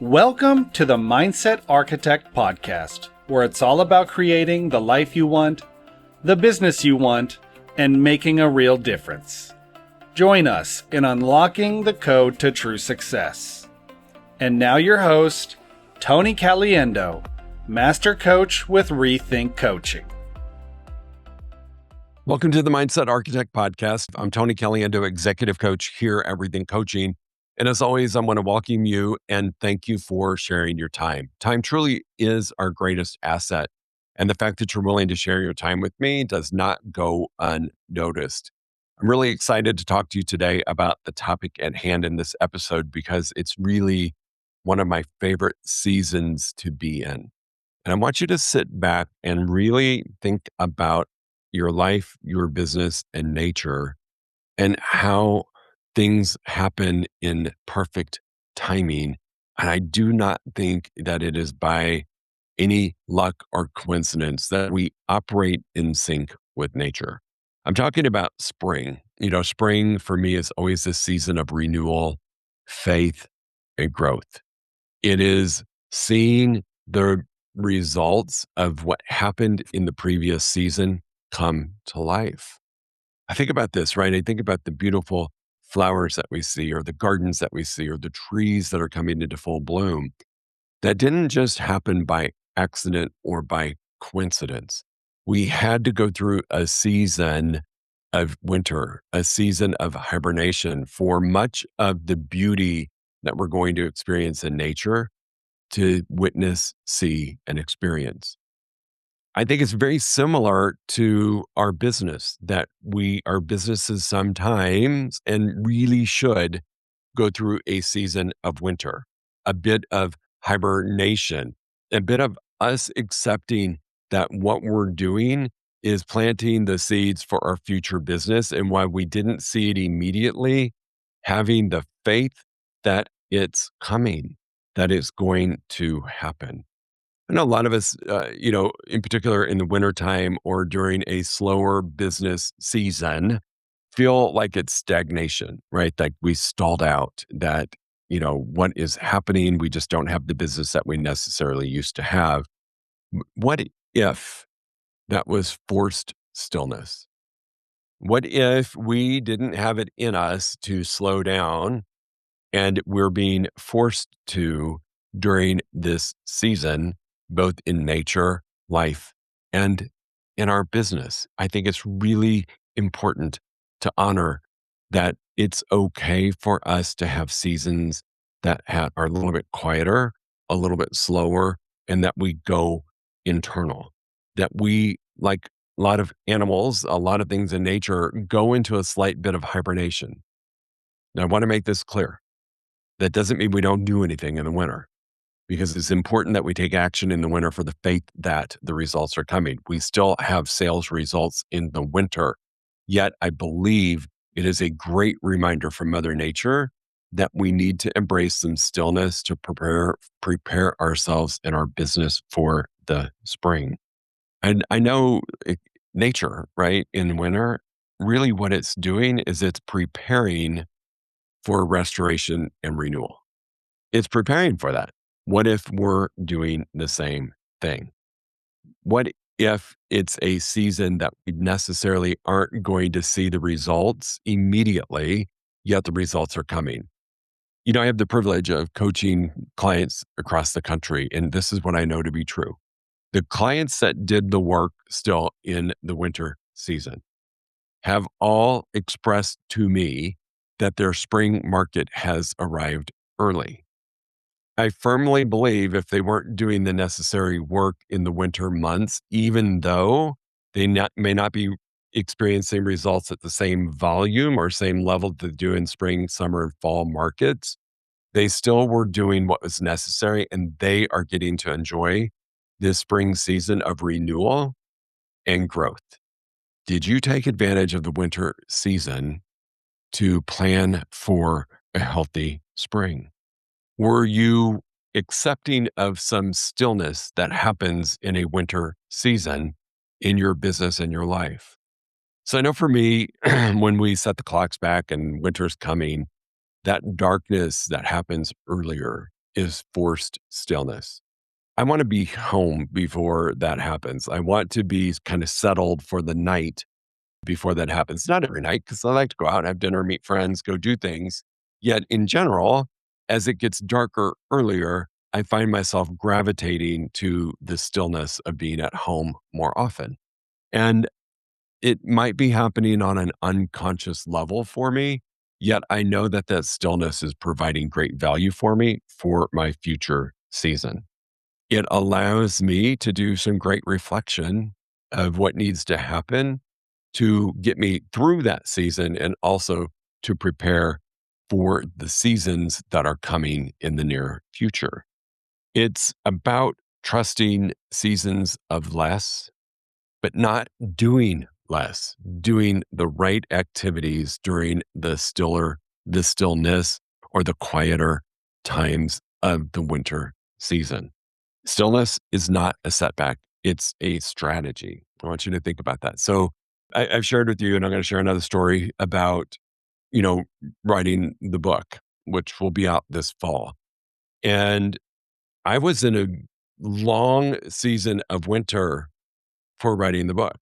Welcome to the Mindset Architect Podcast, where it's all about creating the life you want, the business you want, and making a real difference. Join us in unlocking the code to true success. And now your host, Tony Caliendo, Master Coach with Rethink Coaching. Welcome to the Mindset Architect Podcast. I'm Tony Caliendo, Executive Coach here at Rethink Coaching. And as always, I want to welcome you and thank you for sharing your time. Time truly is our greatest asset. And the fact that you're willing to share your time with me does not go unnoticed. I'm really excited to talk to you today about the topic at hand in this episode because it's really one of my favorite seasons to be in. And I want you to sit back and really think about your life, your business, and nature, and how things happen in perfect timing. And I do not think that it is by any luck or coincidence that we operate in sync with nature. I'm talking about spring. Spring for me is always this season of renewal, faith, and growth. It is seeing the results of what happened in the previous season come to life. I think about this, right? I think about the beautiful flowers that we see, or the gardens that we see, or the trees that are coming into full bloom. That didn't just happen by accident or by coincidence. We had to go through a season of winter, a season of hibernation for much of the beauty that we're going to experience in nature to witness, see, and experience. I think it's very similar to our business, that our businesses sometimes and really should go through a season of winter, a bit of hibernation, a bit of us accepting that what we're doing is planting the seeds for our future business. And while we didn't see it immediately, having the faith that it's coming, that it's going to happen. I know a lot of us, in particular in the wintertime or during a slower business season, feel like it's stagnation, right? Like we stalled out, that, what is happening? We just don't have the business that we necessarily used to have. What if that was forced stillness? What if we didn't have it in us to slow down and we're being forced to during this season, both in nature, life, and in our business? I think it's really important to honor that it's okay for us to have seasons that are a little bit quieter, a little bit slower, and that we go internal. That we, like a lot of animals, a lot of things in nature, go into a slight bit of hibernation. Now, I want to make this clear. That doesn't mean we don't do anything in the winter, because it's important that we take action in the winter for the faith that the results are coming. We still have sales results in the winter, yet I believe it is a great reminder from Mother Nature that we need to embrace some stillness to prepare ourselves in our business for the spring. And I know nature, right, in winter, really what it's doing is it's preparing for restoration and renewal. It's preparing for that. What if we're doing the same thing? What if it's a season that we necessarily aren't going to see the results immediately, yet the results are coming? I have the privilege of coaching clients across the country, and this is what I know to be true. The clients that did the work still in the winter season have all expressed to me that their spring market has arrived early. I firmly believe if they weren't doing the necessary work in the winter months, even though they may not be experiencing results at the same volume or same level that they do in spring, summer, and fall markets, they still were doing what was necessary, and they are getting to enjoy this spring season of renewal and growth. Did you take advantage of the winter season to plan for a healthy spring? Were you accepting of some stillness that happens in a winter season in your business and your life? So I know for me, when we set the clocks back and winter's coming, that darkness that happens earlier, is forced stillness. I want to be home before that happens. I want to be kind of settled for the night before that happens. Not every night, because I like to go out, have dinner, meet friends, go do things. Yet in general, as it gets darker earlier, I find myself gravitating to the stillness of being at home more often. And it might be happening on an unconscious level for me, yet I know that that stillness is providing great value for me for my future season. It allows me to do some great reflection of what needs to happen to get me through that season and also to prepare for the seasons that are coming in the near future. It's about trusting seasons of less, but not doing less, doing the right activities during the stillness or the quieter times of the winter season. Stillness is not a setback. It's a strategy. I want you to think about that. So I've shared with you, and I'm going to share another story about, you know, writing the book, which will be out this fall. And I was in a long season of winter for writing the book.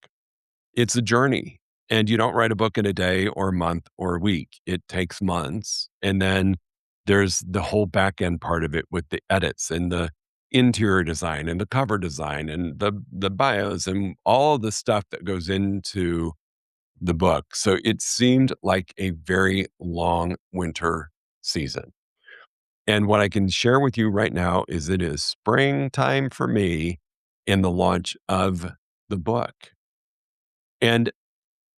It's a journey. And you don't write a book in a day or a month or a week. It takes months. And then there's the whole back end part of it with the edits and the interior design and the cover design and the bios and all the stuff that goes into the book. So it seemed like a very long winter season. And what I can share with you right now is it is springtime for me in the launch of the book. And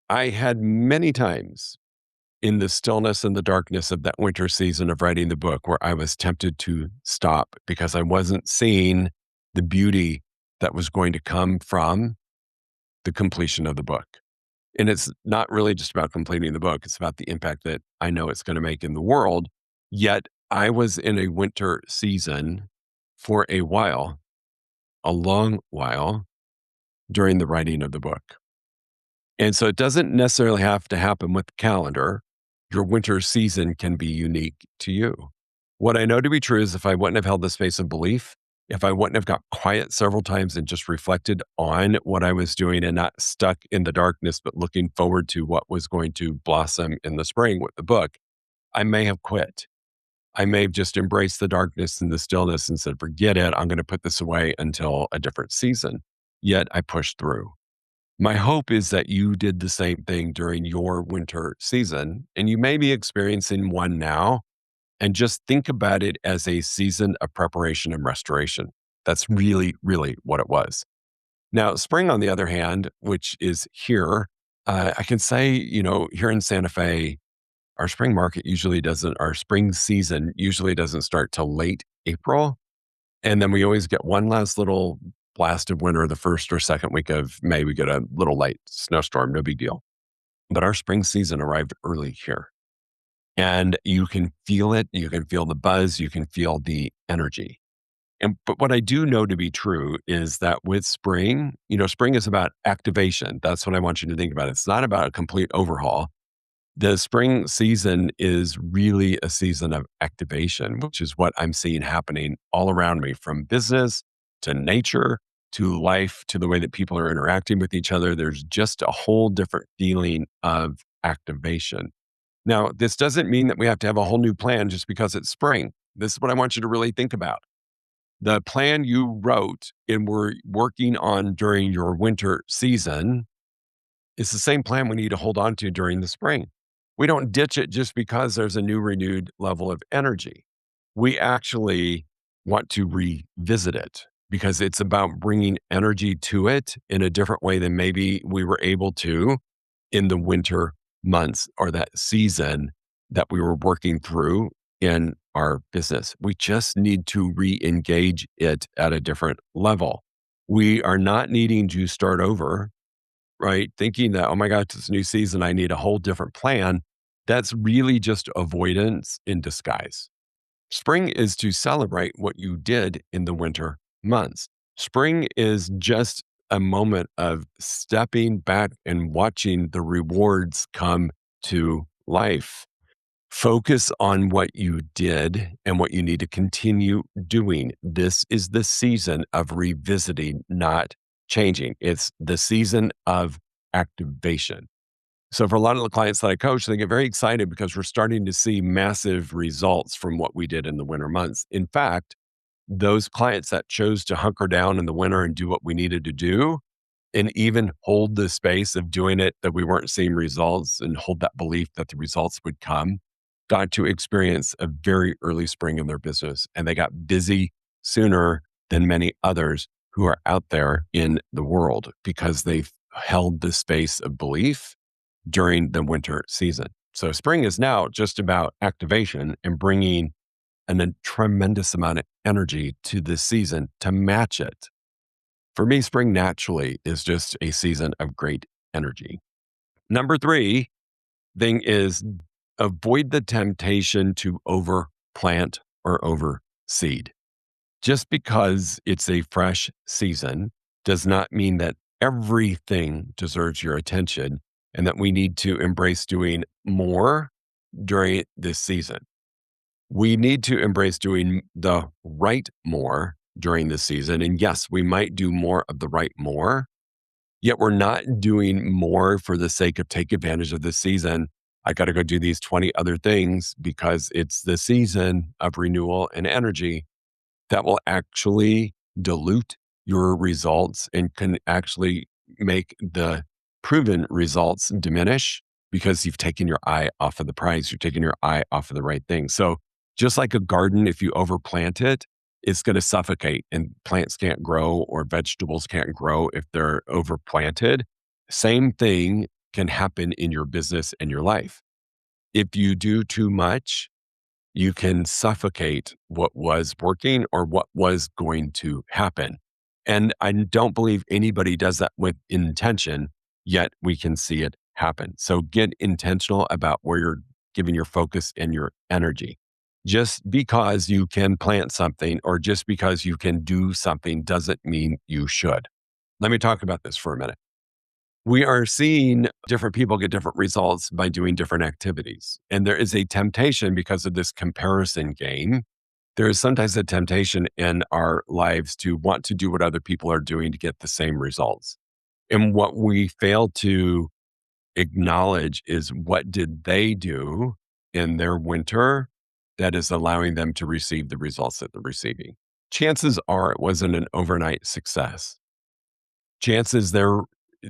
I had many times in the stillness and the darkness of that winter season of writing the book where I was tempted to stop because I wasn't seeing the beauty that was going to come from the completion of the book. And it's not really just about completing the book, it's about the impact that I know it's going to make in the world. Yet I was in a winter season for a while, a long while, during the writing of the book. And so it doesn't necessarily have to happen with the calendar. Your winter season can be unique to you. What I know to be true is if I wouldn't have held the space of belief, if I wouldn't have got quiet several times and just reflected on what I was doing and not stuck in the darkness, but looking forward to what was going to blossom in the spring with the book, I may have quit. I may have just embraced the darkness and the stillness and said, forget it. I'm going to put this away until a different season. Yet I pushed through. My hope is that you did the same thing during your winter season, and you may be experiencing one now, and just think about it as a season of preparation and restoration. That's really, really what it was. Now, spring, on the other hand, which is here, I can say, here in Santa Fe, our our spring season usually doesn't start till late April. And then we always get one last little blast of winter the first or second week of May. We get a little light snowstorm, no big deal. But our spring season arrived early here. And you can feel it. You can feel the buzz. You can feel the energy. But what I do know to be true is that with spring, spring is about activation. That's what I want you to think about. It's not about a complete overhaul. The spring season is really a season of activation, which is what I'm seeing happening all around me, from business to nature to life to the way that people are interacting with each other. There's just a whole different feeling of activation. Now, this doesn't mean that we have to have a whole new plan just because it's spring. This is what I want you to really think about. The plan you wrote and were working on during your winter season is the same plan we need to hold on to during the spring. We don't ditch it just because there's a new renewed level of energy. We actually want to revisit it because it's about bringing energy to it in a different way than maybe we were able to in the winter months or that season that we were working through in our business. We just need to re-engage it at a different level. We are not needing to start over, right? Thinking that, oh my God, it's a new season, I need a whole different plan. That's really just avoidance in disguise. Spring is to celebrate what you did in the winter months. Spring is just a moment of stepping back and watching the rewards come to life. Focus on what you did and what you need to continue doing. This is the season of revisiting, not changing. It's the season of activation. So for a lot of the clients that I coach, they get very excited because we're starting to see massive results from what we did in the winter months. In fact, those clients that chose to hunker down in the winter and do what we needed to do, and even hold the space of doing it that we weren't seeing results and hold that belief that the results would come, got to experience a very early spring in their business. And they got busy sooner than many others who are out there in the world because they've held the space of belief during the winter season. So spring is now just about activation and bringing a tremendous amount of energy to this season to match it. For me, spring naturally is just a season of great energy. Number 3 thing is avoid the temptation to overplant or overseed. Just because it's a fresh season does not mean that everything deserves your attention and that we need to embrace doing more during this season. We need to embrace doing the right more during this season. And yes, we might do more of the right more, yet we're not doing more for the sake of take advantage of this season. I got to go do these 20 other things because it's the season of renewal and energy that will actually dilute your results and can actually make the proven results diminish because you've taken your eye off of the prize. You're taking your eye off of the right thing. So just like a garden, if you overplant it, it's going to suffocate and plants can't grow or vegetables can't grow if they're overplanted. Same thing can happen in your business and your life. If you do too much, you can suffocate what was working or what was going to happen. And I don't believe anybody does that with intention, yet we can see it happen. So get intentional about where you're giving your focus and your energy. Just because you can plant something or just because you can do something doesn't mean you should. Let me talk about this for a minute. We are seeing different people get different results by doing different activities. And there is a temptation because of this comparison game. There is sometimes a temptation in our lives to want to do what other people are doing to get the same results. And what we fail to acknowledge is what did they do in their winter that is allowing them to receive the results that they're receiving. Chances are it wasn't an overnight success. Chances they're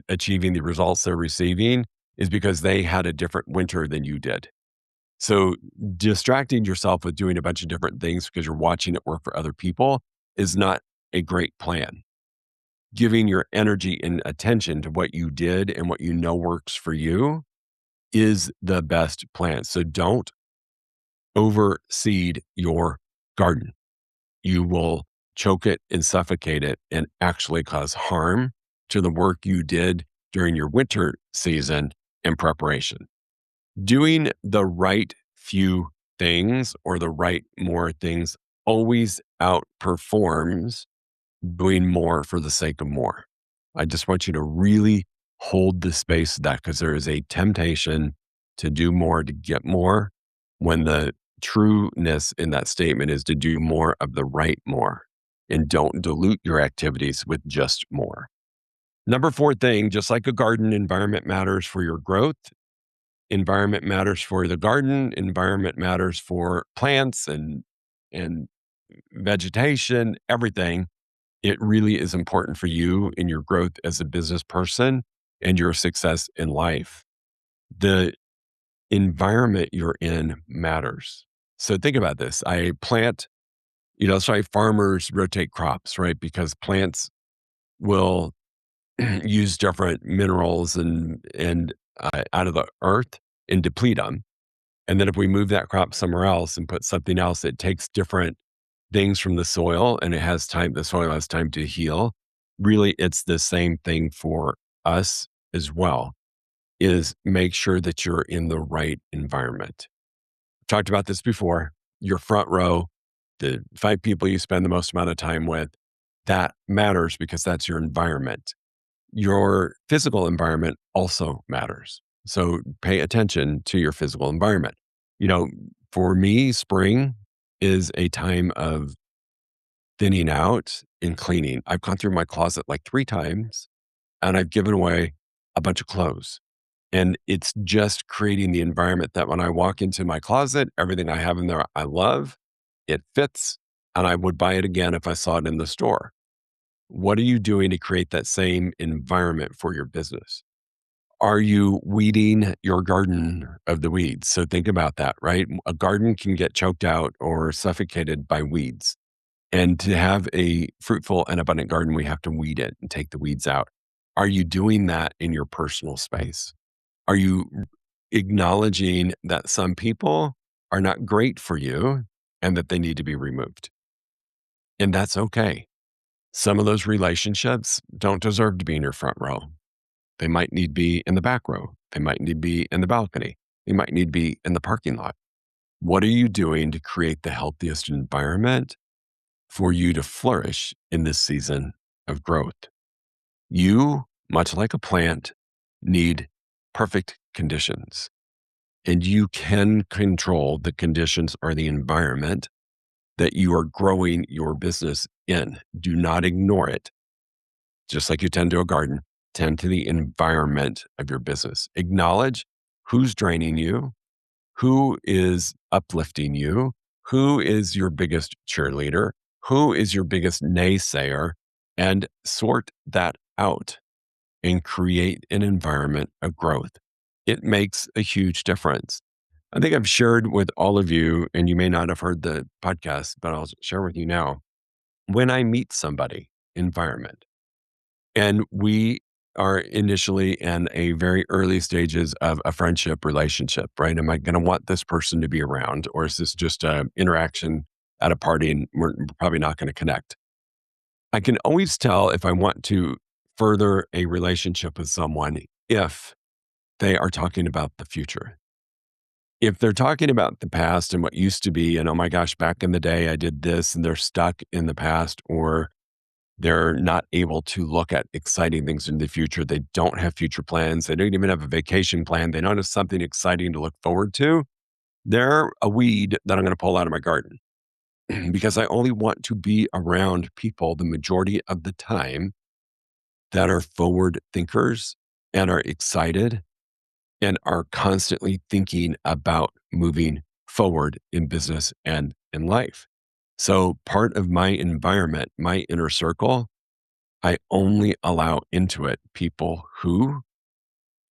achieving the results they're receiving is because they had a different winter than you did. So distracting yourself with doing a bunch of different things because you're watching it work for other people is not a great plan. Giving your energy and attention to what you did and what you know works for you is the best plan. So don't overseed your garden. You will choke it and suffocate it and actually cause harm to the work you did during your winter season in preparation. Doing the right few things or the right more things always outperforms doing more for the sake of more. I just want you to really hold the space of that because there is a temptation to do more, to get more, when the trueness in that statement is to do more of the right more and don't dilute your activities with just more. Number 4 thing, just like a garden, environment matters for your growth. Environment matters for the garden. Environment matters for plants and vegetation, everything. It really is important for you in your growth as a business person and your success in life. The environment you're in matters. So think about this. I plant, that's why farmers rotate crops, right? Because plants will use different minerals and out of the earth and deplete them. And then if we move that crop somewhere else and put something else, it takes different things from the soil and the soil has time to heal. Really, it's the same thing for us as well, is make sure that you're in the right environment. I've talked about this before. Your front row, the 5 people you spend the most amount of time with, that matters because that's your environment. Your physical environment also matters. So pay attention to your physical environment. You know, for me, spring is a time of thinning out and cleaning. I've gone through my closet like 3 times and I've given away a bunch of clothes. And it's just creating the environment that when I walk into my closet, everything I have in there I love, it fits, and I would buy it again if I saw it in the store. What are you doing to create that same environment for your business? Are you weeding your garden of the weeds? So think about that, right? A garden can get choked out or suffocated by weeds. And to have a fruitful and abundant garden, we have to weed it and take the weeds out. Are you doing that in your personal space? Are you acknowledging that some people are not great for you and that they need to be removed? And that's okay. Some of those relationships don't deserve to be in your front row. They might need to be in the back row. They might need to be in the balcony. They might need to be in the parking lot. What are you doing to create the healthiest environment for you to flourish in this season of growth? You, much like a plant, need perfect conditions. And you can control the conditions or the environment that you are growing your business in. Do not ignore it. Just like you tend to a garden, tend to the environment of your business. Acknowledge who's draining you, who is uplifting you, who is your biggest cheerleader, who is your biggest naysayer, and sort that out and create an environment of growth. It makes a huge difference. I think I've shared with all of you, and you may not have heard the podcast, but I'll share with you now. When I meet somebody, environment, and we are initially in a very early stages of a friendship relationship, right? Am I going to want this person to be around, or is this just an interaction at a party and we're probably not going to connect? I can always tell if I want to further a relationship with someone if they are talking about the future. If they're talking about the past and what used to be, and oh my gosh, back in the day, I did this, and they're stuck in the past, or they're not able to look at exciting things in the future. They don't have future plans. They don't even have a vacation plan. They don't have something exciting to look forward to. They're a weed that I'm going to pull out of my garden because I only want to be around people the majority of the time that are forward thinkers and are excited and are constantly thinking about moving forward in business and in life. So part of my environment, my inner circle, I only allow into it people who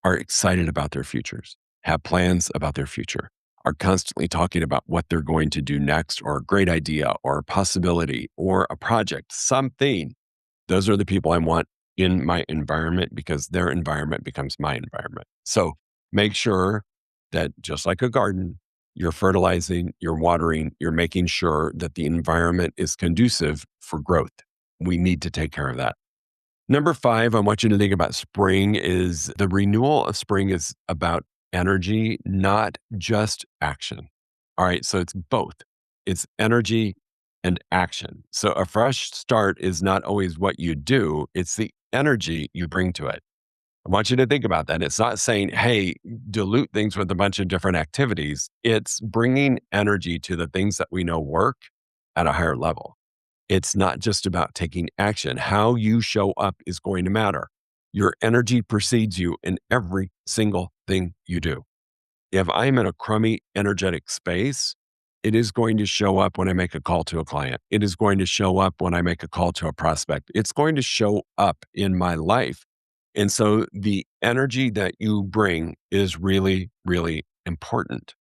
are excited about their futures, have plans about their future, are constantly talking about what they're going to do next, or a great idea, or a possibility, or a project, something. Those are the people I want in my environment because their environment becomes my environment. So make sure that just like a garden, you're fertilizing, you're watering, you're making sure that the environment is conducive for growth. We need to take care of that. Number 5, I want you to think about spring is the renewal of spring is about energy, not just action. All right. So it's both. It's energy and action. So a fresh start is not always what you do. It's the energy you bring to it. I want you to think about that. It's not saying, hey, dilute things with a bunch of different activities. It's bringing energy to the things that we know work at a higher level. It's not just about taking action. How you show up is going to matter. Your energy precedes you in every single thing you do. If I'm in a crummy, energetic space, it is going to show up when I make a call to a client. It is going to show up when I make a call to a prospect. It's going to show up in my life. And so the energy that you bring is really, really important.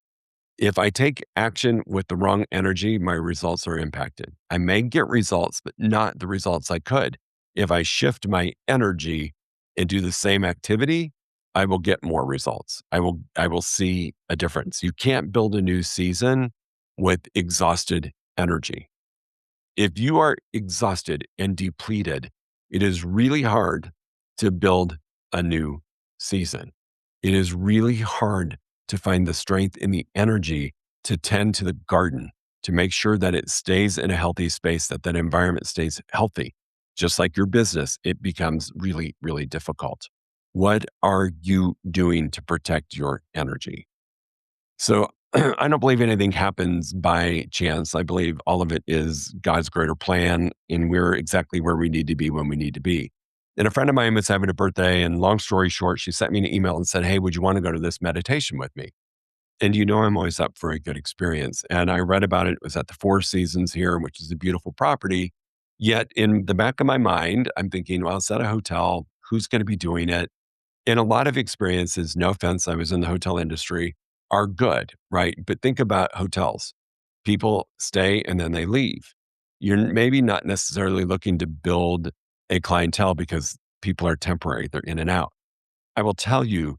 If I take action with the wrong energy, my results are impacted. I may get results, but not the results I could. If I shift my energy and do the same activity, I will get more results. I will see a difference. You can't build a new season with exhausted energy. If you are exhausted and depleted, it is really hard to build a new season. It is really hard to find the strength and the energy to tend to the garden, to make sure that it stays in a healthy space, that that environment stays healthy. Just like your business, it becomes really, really difficult. What are you doing to protect your energy? So I don't believe anything happens by chance. I believe all of it is God's greater plan, and we're exactly where we need to be when we need to be. And a friend of mine was having a birthday, and long story short, she sent me an email and said, "Hey, would you want to go to this meditation with me?" And I'm always up for a good experience. And I read about it. It was at the Four Seasons here, which is a beautiful property. Yet in the back of my mind, I'm thinking, well, it's at a hotel. Who's going to be doing it? And a lot of experiences, no offense, I was in the hotel industry, are good, right? But think about hotels. People stay and then they leave. You're maybe not necessarily looking to build a clientele because people are temporary, they're in and out. I will tell you,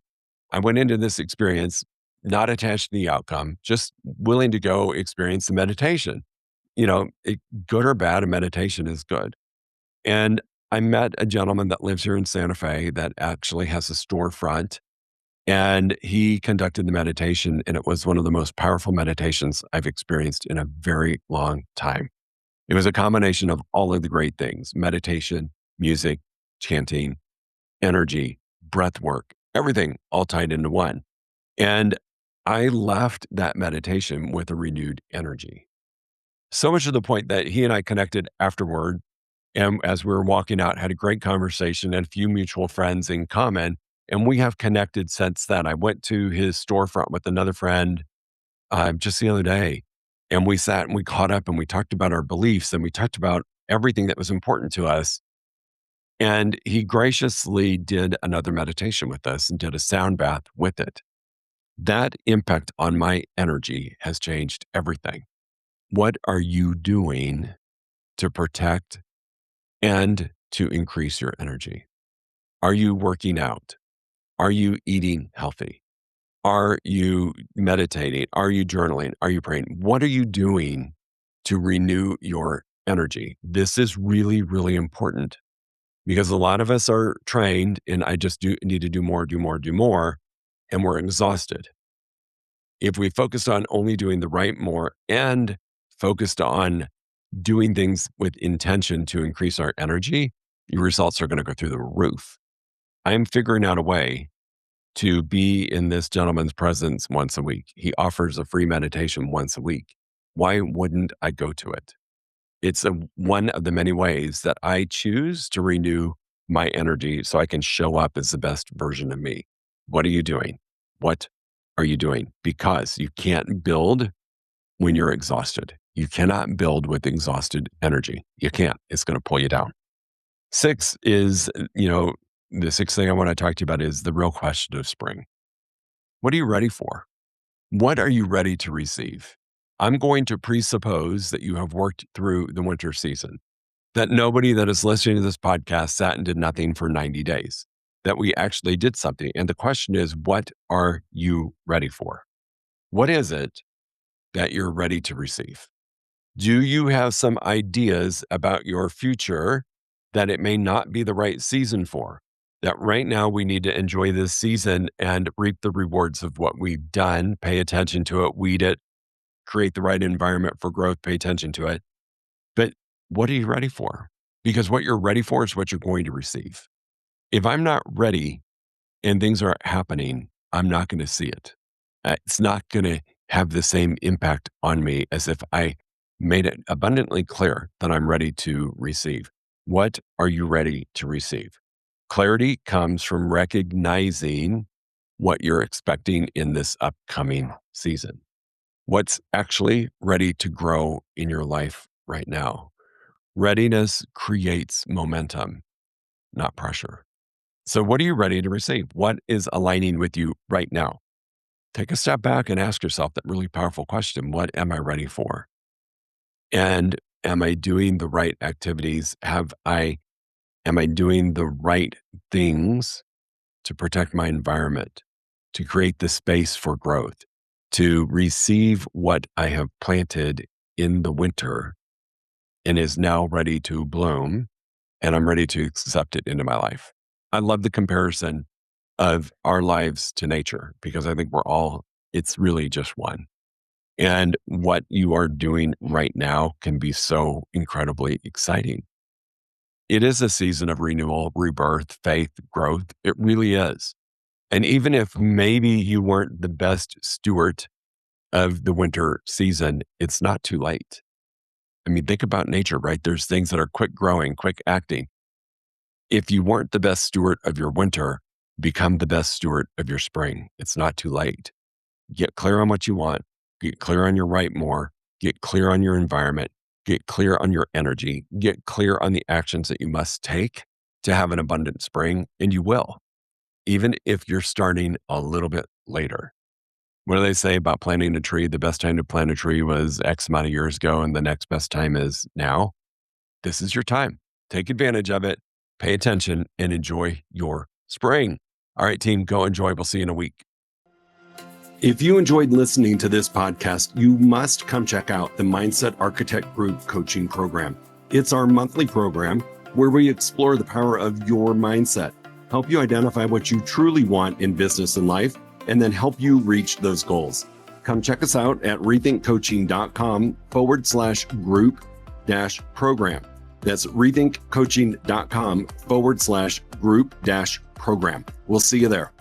I went into this experience not attached to the outcome, just willing to go experience the meditation. Good or bad, a meditation is good. And I met a gentleman that lives here in Santa Fe that actually has a storefront, and he conducted the meditation, and it was one of the most powerful meditations I've experienced in a very long time. It was a combination of all of the great things: meditation, music, chanting, energy, breath work, everything all tied into one. And I left that meditation with a renewed energy. So much to the point that he and I connected afterward. And as we were walking out, had a great conversation and a few mutual friends in common. And we have connected since then. I went to his storefront with another friend just the other day. And we sat and we caught up and we talked about our beliefs and we talked about everything that was important to us. And he graciously did another meditation with us and did a sound bath with it. That impact on my energy has changed everything. What are you doing to protect and to increase your energy? Are you working out? Are you eating healthy? Are you meditating? Are you journaling? Are you praying? What are you doing to renew your energy? This is really, really important because a lot of us are trained in I just need to do more, do more, do more, and we're exhausted. If we focus on only doing the right more and focused on doing things with intention to increase our energy, your results are going to go through the roof. I'm figuring out a way to be in this gentleman's presence once a week. He offers a free meditation once a week. Why wouldn't I go to it? It's one of the many ways that I choose to renew my energy so I can show up as the best version of me. What are you doing? What are you doing? Because you can't build when you're exhausted. You cannot build with exhausted energy. You can't. It's going to pull you down. Six is, the sixth thing I want to talk to you about is the real question of spring. What are you ready for? What are you ready to receive? I'm going to presuppose that you have worked through the winter season, that nobody that is listening to this podcast sat and did nothing for 90 days, that we actually did something. And the question is, what are you ready for? What is it that you're ready to receive? Do you have some ideas about your future that it may not be the right season for? That right now we need to enjoy this season and reap the rewards of what we've done, pay attention to it, weed it, create the right environment for growth, pay attention to it. But what are you ready for? Because what you're ready for is what you're going to receive. If I'm not ready and things are happening, I'm not going to see it. It's not going to have the same impact on me as if I made it abundantly clear that I'm ready to receive. What are you ready to receive? Clarity comes from recognizing what you're expecting in this upcoming season. What's actually ready to grow in your life right now? Readiness creates momentum, not pressure. So, what are you ready to receive? What is aligning with you right now? Take a step back and ask yourself that really powerful question. What am I ready for? And am I doing the right activities? Am I doing the right things to protect my environment, to create the space for growth, to receive what I have planted in the winter and is now ready to bloom, and I'm ready to accept it into my life? I love the comparison of our lives to nature because I think it's really just one. And what you are doing right now can be so incredibly exciting. It is a season of renewal, rebirth, faith, growth. It really is. And even if maybe you weren't the best steward of the winter season, it's not too late. I mean, think about nature, right? There's things that are quick growing, quick acting. If you weren't the best steward of your winter, become the best steward of your spring. It's not too late. Get clear on what you want, get clear on your right more, get clear on your environment, get clear on your energy, get clear on the actions that you must take to have an abundant spring, and you will, even if you're starting a little bit later. What do they say about planting a tree? The best time to plant a tree was X amount of years ago, and the next best time is now. This is your time. Take advantage of it, pay attention, and enjoy your spring. All right, team, go enjoy. We'll see you in a week. If you enjoyed listening to this podcast, you must come check out the Mindset Architect Group Coaching Program. It's our monthly program where we explore the power of your mindset, help you identify what you truly want in business and life, and then help you reach those goals. Come check us out at rethinkcoaching.com/group-program. That's rethinkcoaching.com/group-program. We'll see you there.